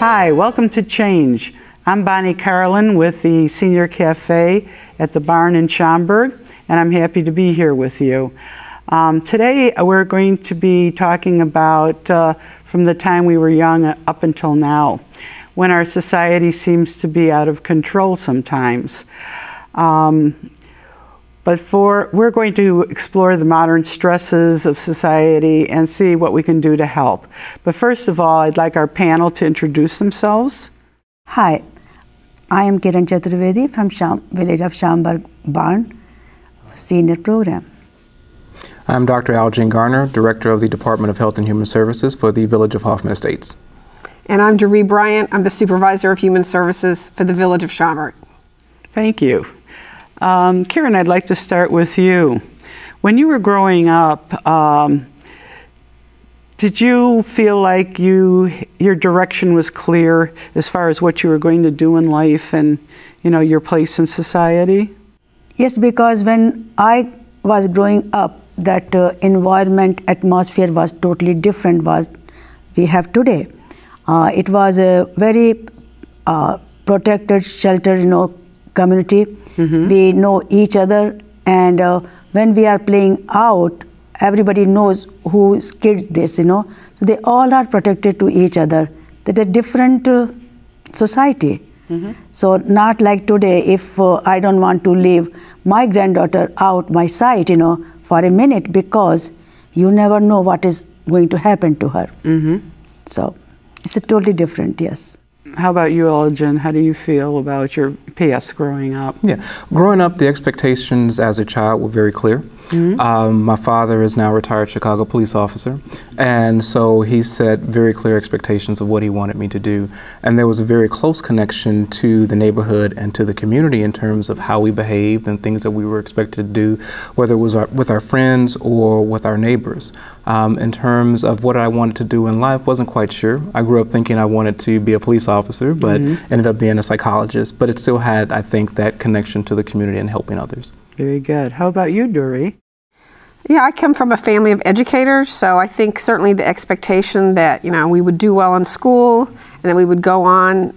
Hi, welcome to Change. I'm Bonnie Carlin with the Senior Cafe at the Barn in Schaumburg, and I'm happy to be here with you. Today we're going to be talking about from the time we were young up until now, when our society seems to be out of control sometimes. We're going to explore the modern stresses of society and see what we can do to help. But first of all, I'd like our panel to introduce themselves. Hi, I am Kiran Chaturvedi from village of Schaumburg Barn, Senior Program. I'm Dr. Algene Garner, Director of the Department of Health and Human Services for the Village of Hoffman Estates. And I'm Doree Bryant. I'm the Supervisor of Human Services for the Village of Schaumburg. Thank you. Karen, I'd like to start with you. When you were growing up, did you feel like your direction was clear as far as what you were going to do in life and, your place in society? Yes, because when I was growing up, that environment, atmosphere was totally different was we have today. It was a very protected, sheltered, community. Mm-hmm. We know each other, and when we are playing out, everybody knows whose kids this, So they all are protected to each other. That a different society. Mm-hmm. So not like today, if I don't want to leave my granddaughter out my sight, for a minute, because you never know what is going to happen to her. Mm-hmm. So it's a totally different, yes. How about you, Algene? How do you feel about your past growing up? Yeah, growing up, the expectations as a child were very clear. Mm-hmm. My father is now a retired Chicago police officer, and so he set very clear expectations of what he wanted me to do. And there was a very close connection to the neighborhood and to the community in terms of how we behaved and things that we were expected to do, whether it was with our friends or with our neighbors. In terms of what I wanted to do in life, wasn't quite sure. I grew up thinking I wanted to be a police officer, but ended up being a psychologist. But it still had, I think, that connection to the community and helping others. Very good. How about you, Doree? Yeah, I come from a family of educators, so I think certainly the expectation that, we would do well in school and then we would go on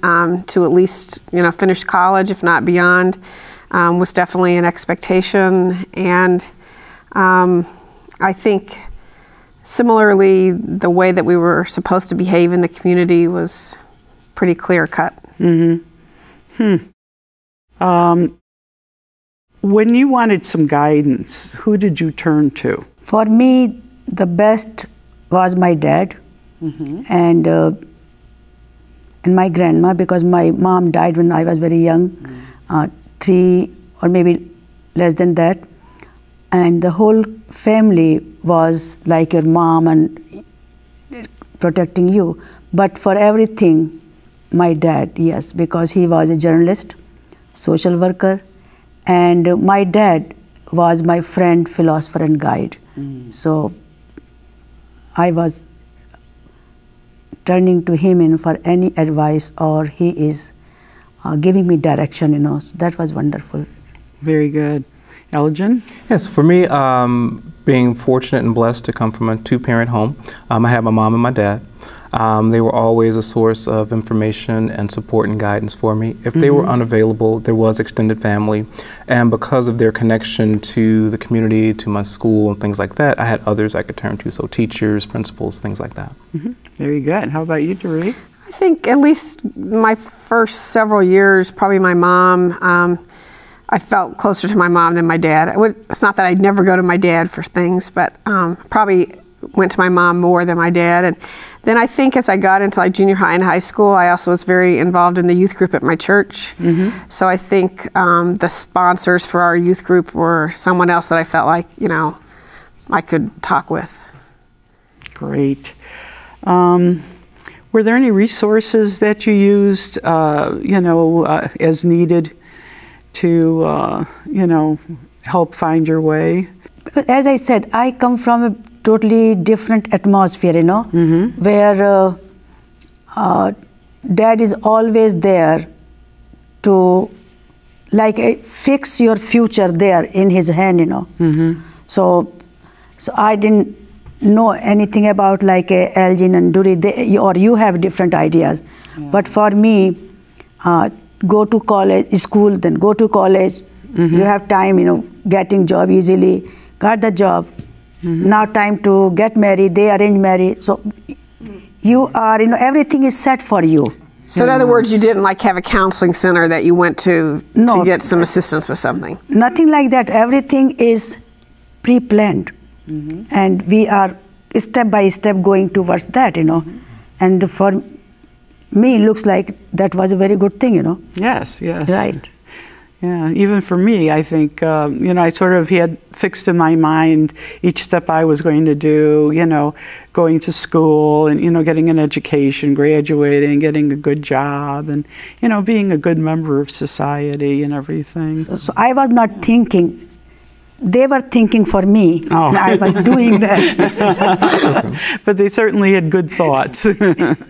to at least, finish college, if not beyond, was definitely an expectation. And I think similarly, the way that we were supposed to behave in the community was pretty clear-cut. Mm-hmm. When you wanted some guidance, who did you turn to? For me, the best was my dad. Mm-hmm. and my grandma, because my mom died when I was very young, 3 or maybe less than that. And the whole family was like your mom and protecting you. But for everything, my dad, yes, because he was a journalist, social worker, and my dad was my friend, philosopher, and guide. So I was turning to him for any advice, or he is giving me direction, So that was wonderful. Very good. Algene? Yes, for me, being fortunate and blessed to come from a 2-parent home, I had my mom and my dad. They were always a source of information and support and guidance for me. If they were unavailable, there was extended family. And because of their connection to the community, to my school and things like that, I had others I could turn to, so teachers, principals, things like that. Very good. How about you, Doree? I think at least my first several years, probably my mom, I felt closer to my mom than my dad. It's not that I'd never go to my dad for things, but probably went to my mom more than my dad. And then I think as I got into junior high and high school, I also was very involved in the youth group at my church. So I think the sponsors for our youth group were someone else that I felt like, I could talk with. Great. Were there any resources that you used, as needed to, help find your way? Because as I said, I come from a totally different atmosphere, where dad is always there to fix your future there in his hand, So I didn't know anything about like Elgin and Dury, or you have different ideas. Yeah. But for me, go to college, school, then go to college. You have time, getting job easily, got the job. Now time to get married, they arrange marriage. So you are, everything is set for you. So in other words, you didn't like have a counseling center that you went to get some assistance with something? Nothing like that. Everything is pre-planned. And we are step by step going towards that, And for me, it looks like that was a very good thing, Yes, yes. Right. Yeah, even for me, I think, I sort of had fixed in my mind each step I was going to do, going to school and, getting an education, graduating, getting a good job and, being a good member of society and everything. So I was not thinking. They were thinking for me. Oh. And I was doing that. But they certainly had good thoughts.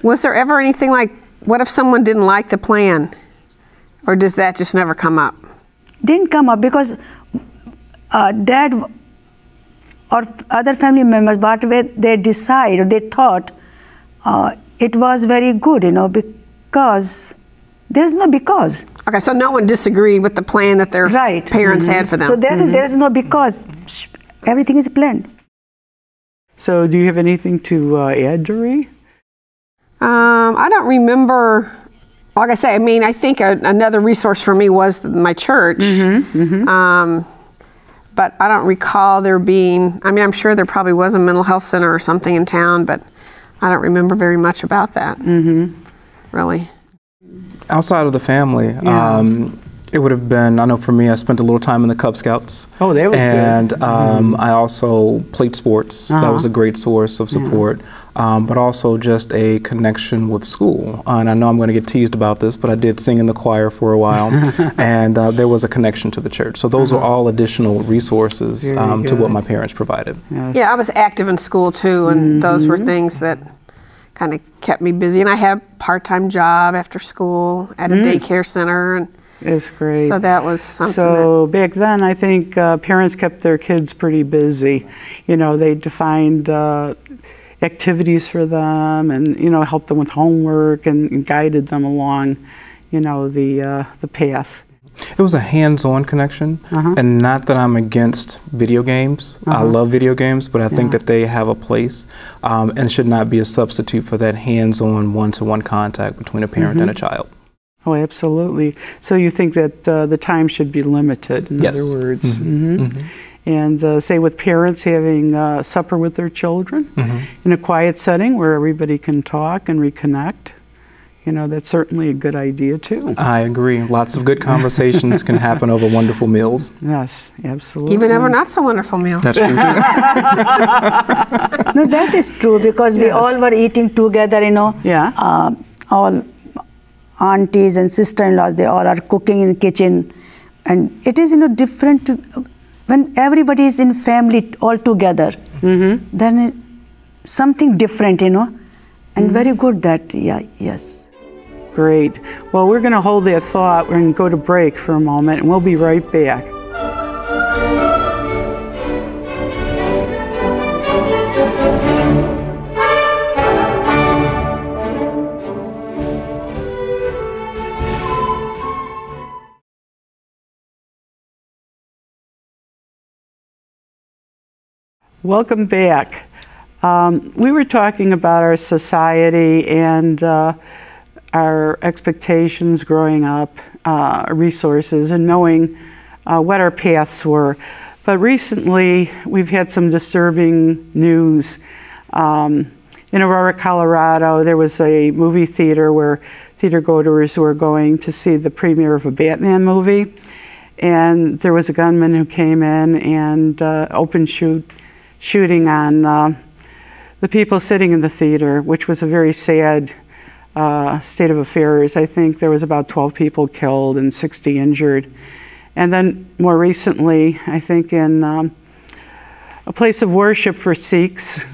Was there ever anything like, what if someone didn't like the plan? Or does that just never come up? Didn't come up because dad or other family members, whatever they decide or they thought, it was very good, because there's no because. Okay, so no one disagreed with the plan that their parents had for them. So there's no because. Everything is planned. So do you have anything to add, Dory? I don't remember. Like I say, I think another resource for me was my church. But I don't recall there being, I'm sure there probably was a mental health center or something in town, but I don't remember very much about that, really. Outside of the family, it would have been, I know for me, I spent a little time in the Cub Scouts. Oh, that was good. And I also played sports. That was a great source of support. But also just a connection with school. And I know I'm going to get teased about this, but I did sing in the choir for a while, and there was a connection to the church. So those were all additional resources to what my parents provided. Yes. Yeah, I was active in school too, and those were things that kind of kept me busy. And I had a part-time job after school at a daycare center. And it's great. So that was something. So back then, I think parents kept their kids pretty busy. They defined activities for them and, helped them with homework and guided them along, the path. It was a hands-on connection, and not that I'm against video games. I love video games, but I think that they have a place and should not be a substitute for that hands-on one-to-one contact between a parent and a child. Oh, absolutely. So you think that the time should be limited, in other words. And say with parents having supper with their children in a quiet setting where everybody can talk and reconnect. That's certainly a good idea too. I agree. Lots of good conversations can happen over wonderful meals. Yes, absolutely. Even over not so wonderful meals. That's true too. No, that is true because we all were eating together, all aunties and sister-in-laws, they all are cooking in the kitchen. And it is, different when everybody is in family all together, then something different, and very good that, yes. Great. Well, we're going to hold that thought. We're going to go to break for a moment, and we'll be right back. Welcome back. We were talking about our society and our expectations growing up, resources, and knowing what our paths were. But recently, we've had some disturbing news. In Aurora, Colorado, there was a movie theater where theater goers were going to see the premiere of a Batman movie. And there was a gunman who came in and opened shooting on the people sitting in the theater, which was a very sad state of affairs. I think there was about 12 people killed and 60 injured. And then more recently, I think in a place of worship for Sikhs,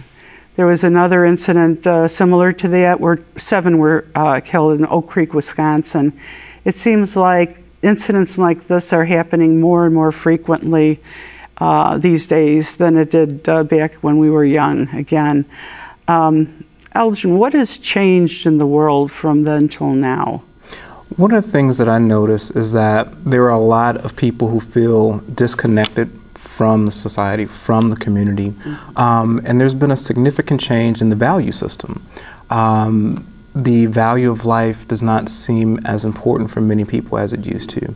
there was another incident similar to that where 7 were killed in Oak Creek, Wisconsin. It seems like incidents like this are happening more and more frequently these days than it did back when we were young again. Elgin, what has changed in the world from then till now? One of the things that I notice is that there are a lot of people who feel disconnected from the society, from the community, and there's been a significant change in the value system. The value of life does not seem as important for many people as it used to.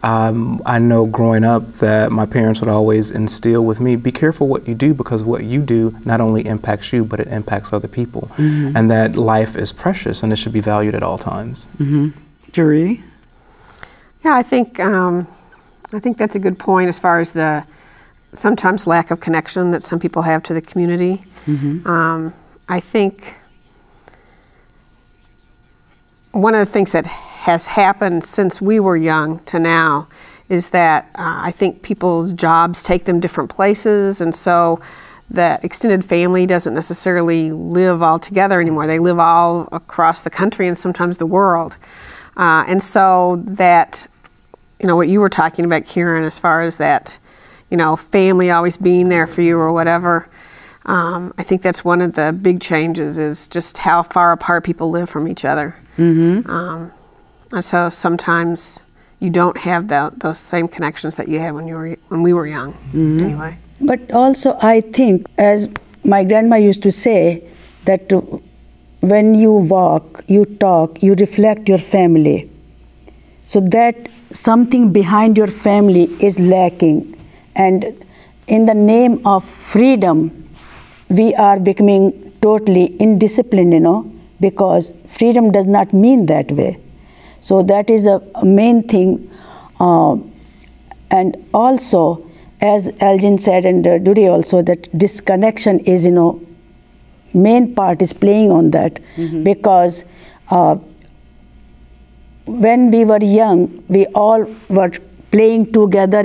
I know growing up that my parents would always instill with me, be careful what you do, because what you do not only impacts you, but it impacts other people. And that life is precious and it should be valued at all times. Jeree? Yeah, I think that's a good point as far as the sometimes lack of connection that some people have to the community. I think one of the things that has happened since we were young to now is that I think people's jobs take them different places, and so that extended family doesn't necessarily live all together anymore. They live all across the country and sometimes the world. And so that, what you were talking about, Kieran, as far as that, family always being there for you or whatever, I think that's one of the big changes, is just how far apart people live from each other. And so sometimes you don't have those same connections that you had when we were young. Anyway. But also I think, as my grandma used to say, that when you walk, you talk, you reflect your family. So that something behind your family is lacking. And in the name of freedom, we are becoming totally indisciplined, because freedom does not mean that way. So that is a main thing. And also, as Elgin said, and Dury also, that disconnection is, main part is playing on that. Because when we were young, we all were playing together,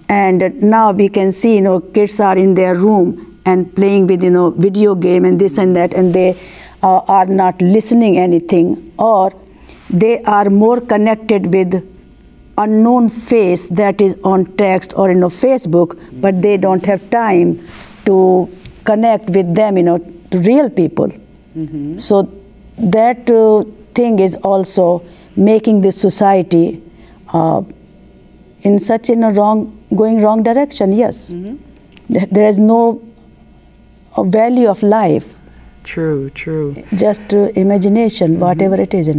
and now we can see, kids are in their room and playing with, video game and this and that, and they are not listening anything, or they are more connected with unknown face that is on text or Facebook, but they don't have time to connect with them, to real people. So that thing is also making this society in such going wrong direction. Yes, there is no value of life. True. Just imagination, whatever it is,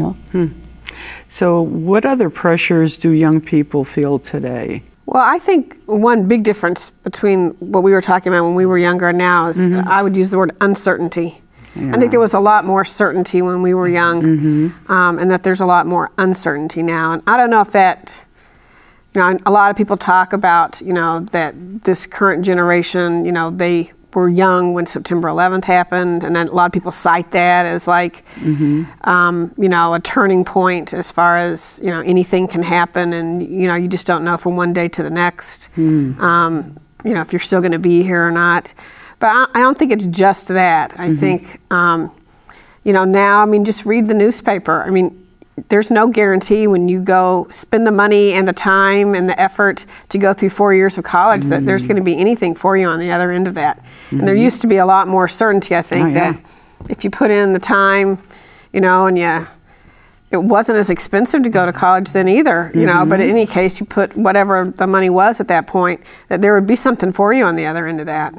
So what other pressures do young people feel today? Well, I think one big difference between what we were talking about when we were younger and now is I would use the word uncertainty. I think there was a lot more certainty when we were young, and that there's a lot more uncertainty now. And I don't know if that, a lot of people talk about, that this current generation, they were young when September 11th happened, and then a lot of people cite that as like, a turning point as far as, anything can happen, and, you just don't know from one day to the next, if you're still going to be here or not. But I don't think it's just that. I think, now, just read the newspaper. There's no guarantee when you go spend the money and the time and the effort to go through 4 years of college that there's going to be anything for you on the other end of that. And there used to be a lot more certainty, I think, that if you put in the time, and it wasn't as expensive to go to college then either, but in any case, you put whatever the money was at that point, that there would be something for you on the other end of that.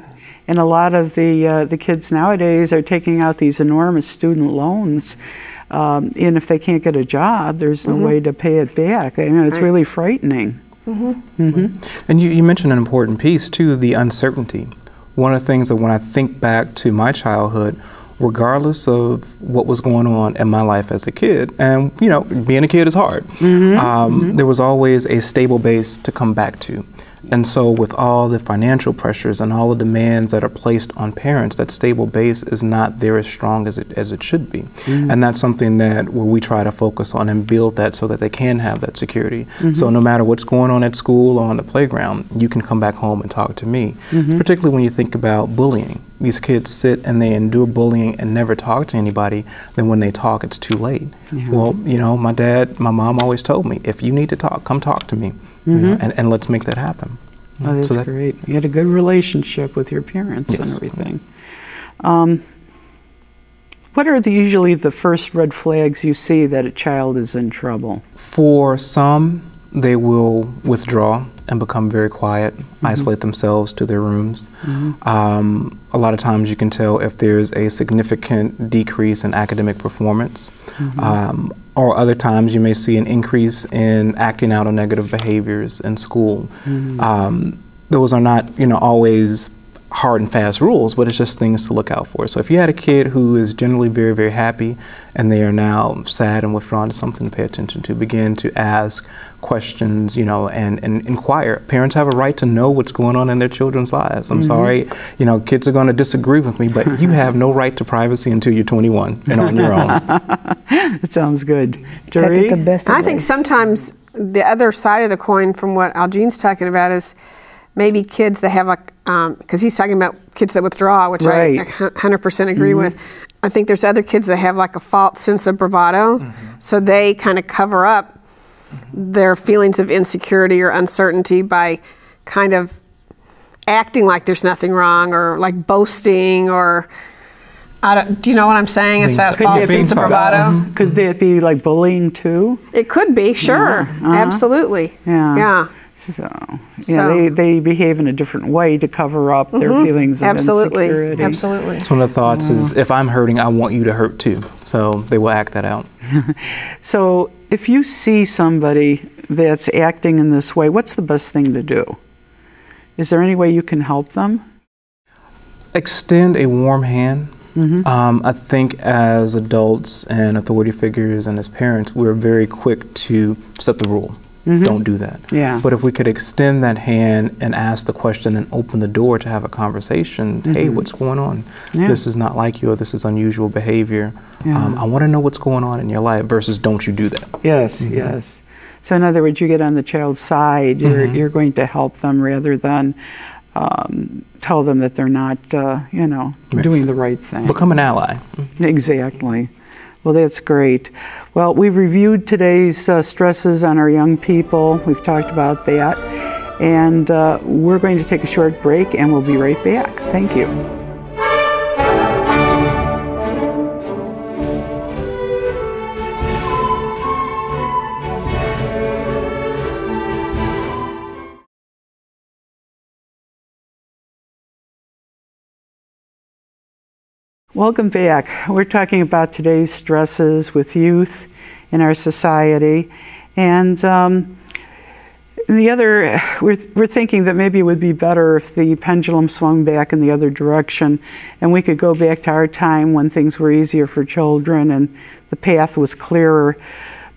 And a lot of the kids nowadays are taking out these enormous student loans. And if they can't get a job, there's no way to pay it back. It's really frightening. And you mentioned an important piece too, the uncertainty. One of the things that when I think back to my childhood, regardless of what was going on in my life as a kid, and being a kid is hard, there was always a stable base to come back to. And so with all the financial pressures and all the demands that are placed on parents, that stable base is not there as strong as it should be. And that's something that where we try to focus on and build that so that they can have that security. So no matter what's going on at school or on the playground, you can come back home and talk to me. Particularly when you think about bullying. These kids sit and they endure bullying and never talk to anybody. Then when they talk, it's too late. Well, my mom always told me, if you need to talk, come talk to me. And let's make that happen. Oh, that's great. You had a good relationship with your parents and everything. What are usually the first red flags you see that a child is in trouble? For some, they will withdraw and become very quiet, isolate themselves to their rooms. A lot of times you can tell if there's a significant decrease in academic performance, or other times you may see an increase in acting out on negative behaviors in school. Those are not, always hard and fast rules, but it's just things to look out for. So if you had a kid who is generally very, very happy and they are now sad and withdrawn, it's something to pay attention to. Begin to ask questions, and inquire. Parents have a right to know what's going on in their children's lives. I'm sorry, kids are going to disagree with me, but you have no right to privacy until you're 21 and on your own. That sounds good. That is the best I think sometimes the other side of the coin from what Algene's talking about is maybe kids that have because he's talking about kids that withdraw, which I 100% agree with. I think there's other kids that have like a false sense of bravado, so they kind of cover up their feelings of insecurity or uncertainty by kind of acting like there's nothing wrong, or like boasting, or do you know what I'm saying? It's that false sense of bravado. Could that be like bullying too? It could be, sure, absolutely. Yeah. So they behave in a different way to cover up their feelings of insecurity. Absolutely. So one of the thoughts is, if I'm hurting, I want you to hurt too. So they will act that out. So if you see somebody that's acting in this way, what's the best thing to do? Is there any way you can help them? Extend a warm hand. I think as adults and authority figures and as parents, we're very quick to set the rule. Don't do that. But if we could extend that hand and ask the question and open the door to have a conversation, hey, what's going on? This is not like you, or this is unusual behavior. I want to know what's going on in your life versus don't you do that. Yes. So in other words, you get on the child's side. You're going to help them rather than tell them that they're not, doing the right thing. Become an ally. Exactly. Well, that's great. Well, we've reviewed today's stresses on our young people. We've talked about that. And we're going to take a short break, and we'll be right back. Thank you. Welcome back. We're talking about today's stresses with youth in our society, and we're thinking that maybe it would be better if the pendulum swung back in the other direction, and we could go back to our time when things were easier for children and the path was clearer.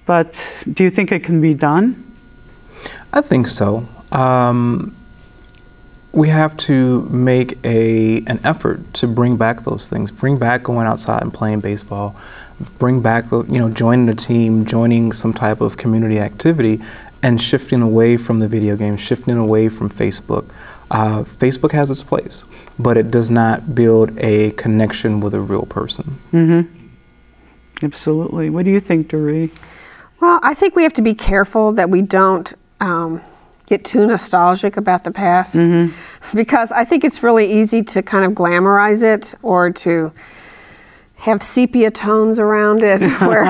But do you think it can be done? I think so. We have to make an effort to bring back those things. Bring back going outside and playing baseball. Bring back, joining a team, joining some type of community activity, and shifting away from the video games, shifting away from Facebook. Facebook has its place, but it does not build a connection with a real person. Absolutely. What do you think, Doree? Well, I think we have to be careful that we don't get too nostalgic about the past, because I think it's really easy to kind of glamorize it, or to have sepia tones around it, where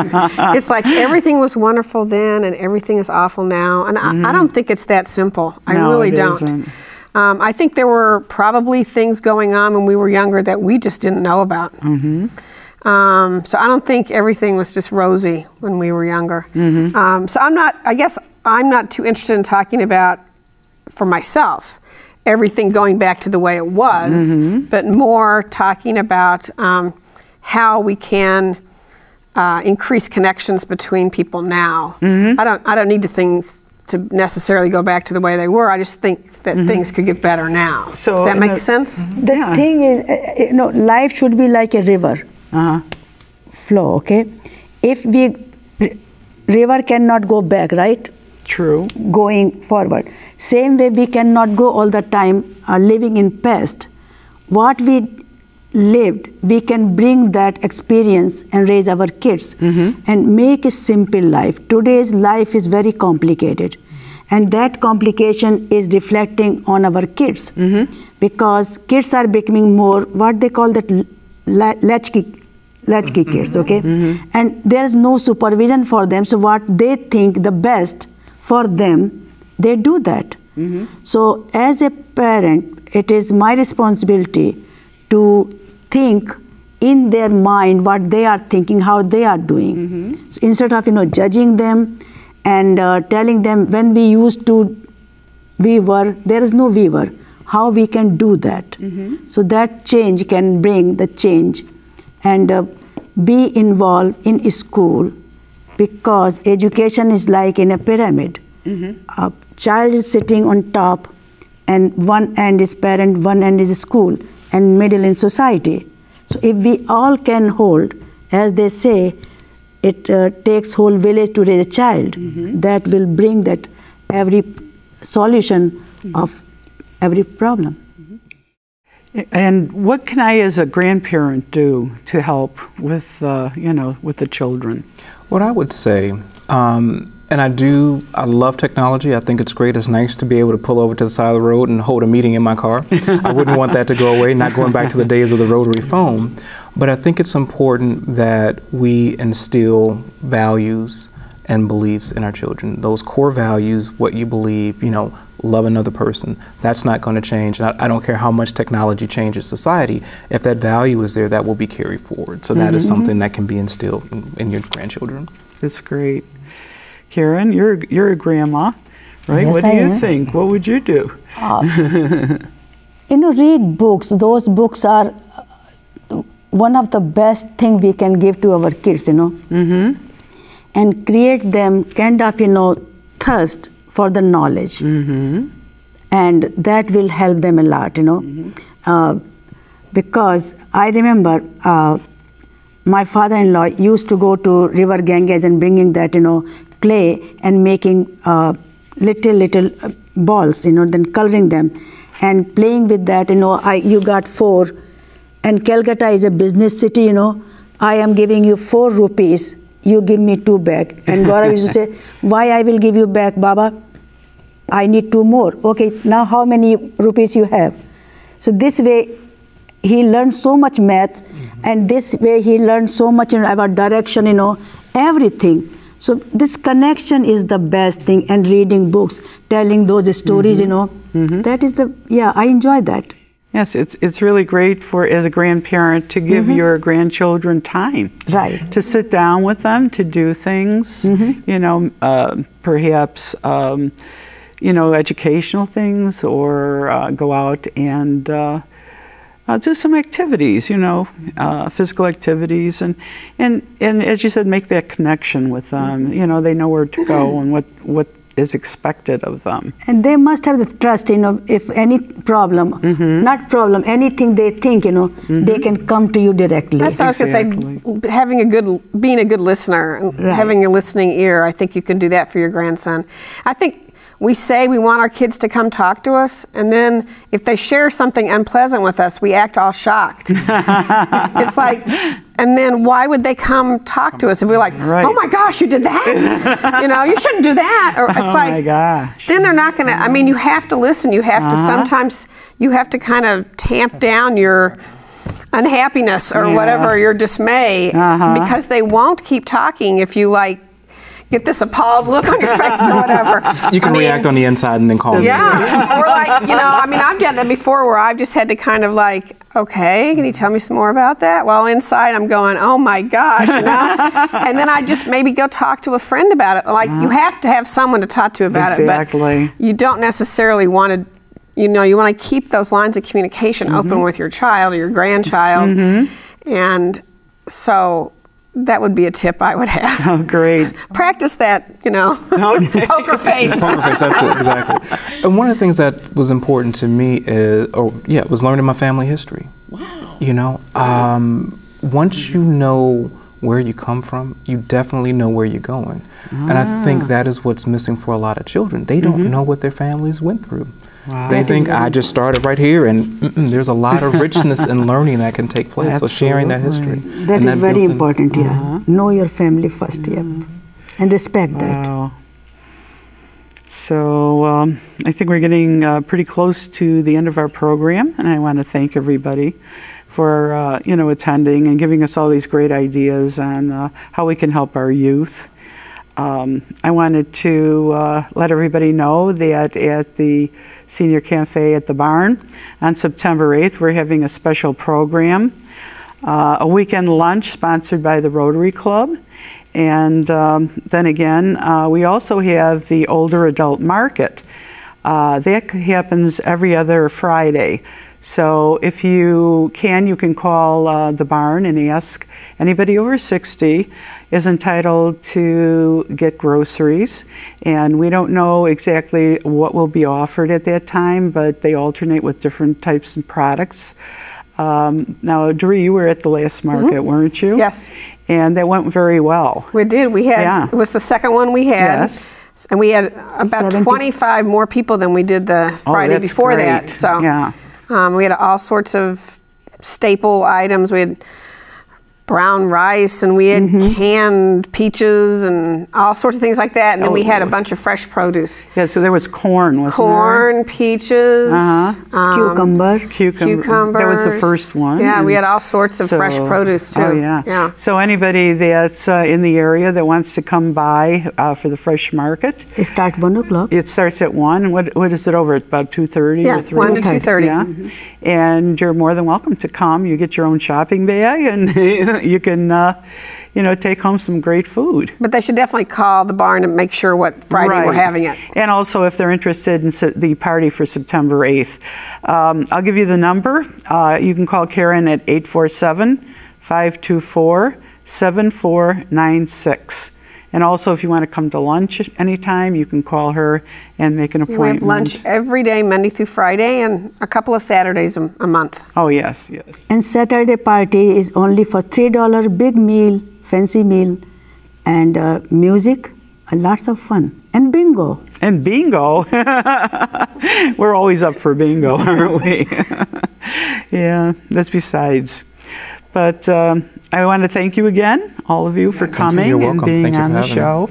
it's like everything was wonderful then and everything is awful now. And I don't think it's that simple. I really don't. I think there were probably things going on when we were younger that we just didn't know about. So I don't think everything was just rosy when we were younger. So I guess I'm not too interested in talking about, for myself, everything going back to the way it was, but more talking about how we can increase connections between people now. I don't need things to necessarily go back to the way they were. I just think that things could get better now. So does that make sense? The thing is, life should be like a river flow, okay? If river cannot go back, right? True. Going forward. Same way we cannot go all the time living in past. What we lived, we can bring that experience and raise our kids and make a simple life. Today's life is very complicated, And that complication is reflecting on our kids, because kids are becoming more what they call that latchkey kids, okay? And there's no supervision for them, so what they think the best for them, they do that. So as a parent, it is my responsibility to think in their mind what they are thinking, how they are doing. So instead of judging them and telling them when we used to, we were, there is no we were, how we can do that. So that change can bring the change, and be involved in school, because education is like in a pyramid. A child is sitting on top, and one end is parent, one end is school, and middle in society. So if we all can hold, as they say, it takes whole village to raise a child, that will bring that every solution of every problem. And what can I as a grandparent do to help with, with the children? What I would say, and I love technology. I think it's great. It's nice to be able to pull over to the side of the road and hold a meeting in my car. I wouldn't want that to go away, not going back to the days of the rotary phone. But I think it's important that we instill values and beliefs in our children. Those core values, what you believe, love another person, that's not going to change. And I don't care how much technology changes society. If that value is there, that will be carried forward. So that is something that can be instilled in your grandchildren. That's great. Karen, you're a grandma, right? Yes, what do you think? What would you do? Read books. Those books are one of the best thing we can give to our kids, and create them kind of, thirst for the knowledge. And that will help them a lot, because I remember my father-in-law used to go to River Ganges and bringing that, clay and making little balls, then coloring them and playing with that, you got 4, and Calcutta is a business city, I am giving you 4 rupees, you give me 2 back. And Gaurav used to say, why I will give you back, Baba? I need 2 more. Okay, now how many rupees you have? So this way, he learned so much math, and this way he learned so much about direction, everything. So this connection is the best thing, and reading books, telling those stories, that is I enjoy that. Yes, it's really great as a grandparent to give your grandchildren time. Right. To sit down with them, to do things, perhaps, educational things, or go out and do some activities, physical activities, and as you said, make that connection with them. They know where to go and what is expected of them. And they must have the trust, if any problem, anything they think, they can come to you directly. That's what I was going to say, being a good listener, and having a listening ear, I think you can do that for your grandson. I think we say we want our kids to come talk to us, and then if they share something unpleasant with us, we act all shocked. It's like, and then why would they come talk to us if we're like, oh my gosh, you did that? You shouldn't do that. Or it's like, my gosh. Then they're not going to, you have to listen. You have to, sometimes you have to kind of tamp down your unhappiness or whatever, your dismay, because they won't keep talking if you get this appalled look on your face or whatever. You can react on the inside and then call them. Yeah, or I've done that before where I've just had to kind of okay, can you tell me some more about that? While inside I'm going, oh my gosh, and then I just maybe go talk to a friend about it. You have to have someone to talk to about it, but you don't necessarily want to, you want to keep those lines of communication open with your child or your grandchild, and so that would be a tip I would have. Oh, great. Practice that, poker face. Poker face, that's it, exactly. And one of the things that was important to me was learning my family history. Wow. Once you know where you come from, you definitely know where you're going. And I think that is what's missing for a lot of children. They don't know what their families went through. Wow. They think I just started right here, and there's a lot of richness in learning that can take place. Absolutely. So sharing that history. That is very important, Know your family first, and respect that. So I think we're getting pretty close to the end of our program, and I want to thank everybody for attending and giving us all these great ideas on how we can help our youth. I wanted to let everybody know that at the Senior Cafe at the Barn on September 8th, we're having a special program, a weekend lunch sponsored by the Rotary Club. And then again, we also have the older adult market. That happens every other Friday. So if you can call the barn and ask. Anybody over 60 is entitled to get groceries. And we don't know exactly what will be offered at that time, but they alternate with different types of products. Now, Doree, you were at the last market, weren't you? Yes. And that went very well. We did. We had, it was the second one we had. Yes. And we had about 25 more people than we did the Friday before that. So we had all sorts of staple items. We had brown rice, and we had canned peaches and all sorts of things like that. And then we had a bunch of fresh produce. Yeah, so there was corn, wasn't there? Corn, peaches, cucumber. Cucumbers. That was the first one. Yeah, we had all sorts of fresh produce too. Oh, yeah. So anybody that's in the area that wants to come by for the fresh market. It starts 1 o'clock. It starts at 1. What is it over at about 2:30 or 3? 1 to 2:30. Yeah. And you're more than welcome to come. You get your own shopping bag, and you can, take home some great food. But they should definitely call the barn and make sure what Friday we're having it. And also, if they're interested in the party for September 8th, I'll give you the number. You can call Karen at 847-524-7496. And also, if you want to come to lunch anytime, you can call her and make an appointment. We have lunch every day, Monday through Friday, and a couple of Saturdays a month. Oh, yes. And Saturday party is only for $3, big meal, fancy meal, and music, and lots of fun. And bingo. And bingo. We're always up for bingo, aren't we? Yeah, that's besides. But I want to thank you again, all of you, for coming and being on the show.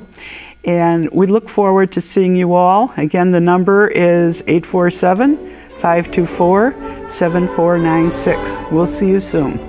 And we look forward to seeing you all. Again, the number is 847-524-7496. We'll see you soon.